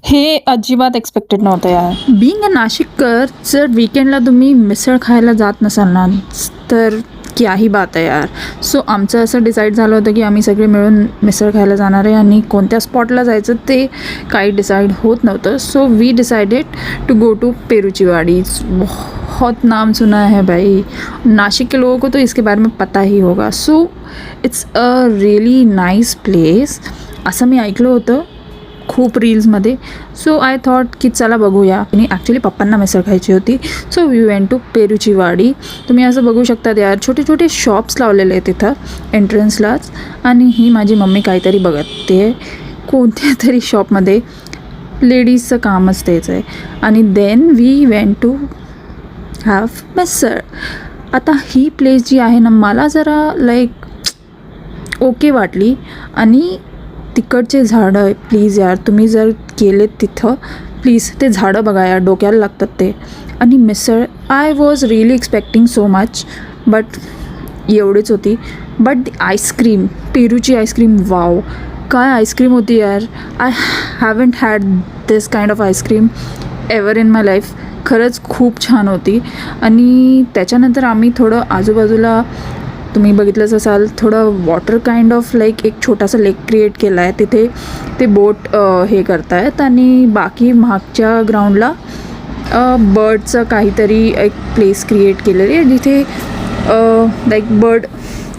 हे अजिबात एक्सपेक्टेड नव्हतं यार. बिंग अ नाशिककर, जर वीकेंडला तुम्ही मिसळ खायला जात नसाल ना, तर क्या ही बात आहे यार. सो आमचं असं डिसाईड झालं होतं की आम्ही सगळे मिळून मिसळ खायला जाणार आहे आणि कोणत्या स्पॉटला जायचं ते काही डिसाईड होत नव्हतं. So we decided to go to पेरूची वाडी. बहुत नाम सुना है भाई, नासिक के लोगों को तो इसके बारे में पता ही होगा. So it's a really nice place असं मी ऐकलं होतं खूप रील्समध्ये. सो आय थॉट की चला बघूया. आणि ॲक्च्युली पप्पांना मिसळ खायची होती. सो वी वेंट टू पेरूची वाडी. तुम्ही असं बघू शकतात यार, छोटे छोटे शॉप्स लावलेले आहेत तिथं एंट्रन्सलाच. आणि ही माझी मम्मी काहीतरी बघते कोणत्या तरी शॉपमध्ये. लेडीजचं कामच तेच आहे. आणि then we went to have misal. आता ही प्लेस जी आहे ना, मला जरा लाईक ओके वाटली. आणि तिकडचे झाडं, प्लीज यार तुम्ही जर गेलेत तिथं, प्लीज ते झाडं बघा यार, डोक्याला लागतात ते. आणि misal, I was really expecting so much, but एवढीच होती. बट दी आईस्क्रीम, पेरूची आईस्क्रीम, वाव काय आईस्क्रीम होती यार. I haven't had this kind of ice cream ever in my life. खरंच खूप छान होती. आणि त्याच्यानंतर आम्ही थोडं आजूबाजूला, तुम्ही बघितलंच असाल, थोडं वॉटर काइंड ऑफ लाईक एक छोटासा लेक क्रिएट केला आहे तिथे. ते बोट हे करतायत. आणि बाकी मागच्या ग्राउंडला बर्डचं काहीतरी एक प्लेस क्रिएट केलेली आहे जिथे लाईक बर्ड,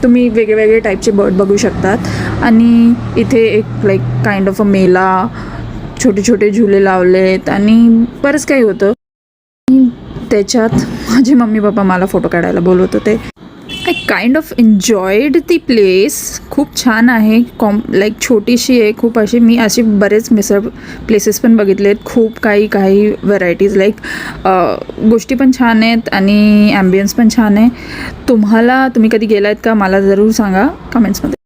तुम्ही वेगळे टाईपचे बर्ड बघू शकतात. आणि इथे एक लाईक काइंड ऑफ अ मेला, छोटे छोटे झुले लावलेत आणि बरंच काही होतं. त्याच्यात माझे मम्मी पप्पा मला फोटो काढायला बोलवत होते. I kind of enjoyed the place. खूप छान आहे, लाईक छोटीशी आहे खूप अशी. मी असे बरेच मिसळ प्लेसेस पण बघितले आहेत, खूप काही व्हरायटीज, लाईक गोष्टी पण छान आहेत आणि ॲम्बियन्स पण छान आहे. तुम्ही कधी गेला आहेत का मला जरूर सांगा कमेंट्समध्ये.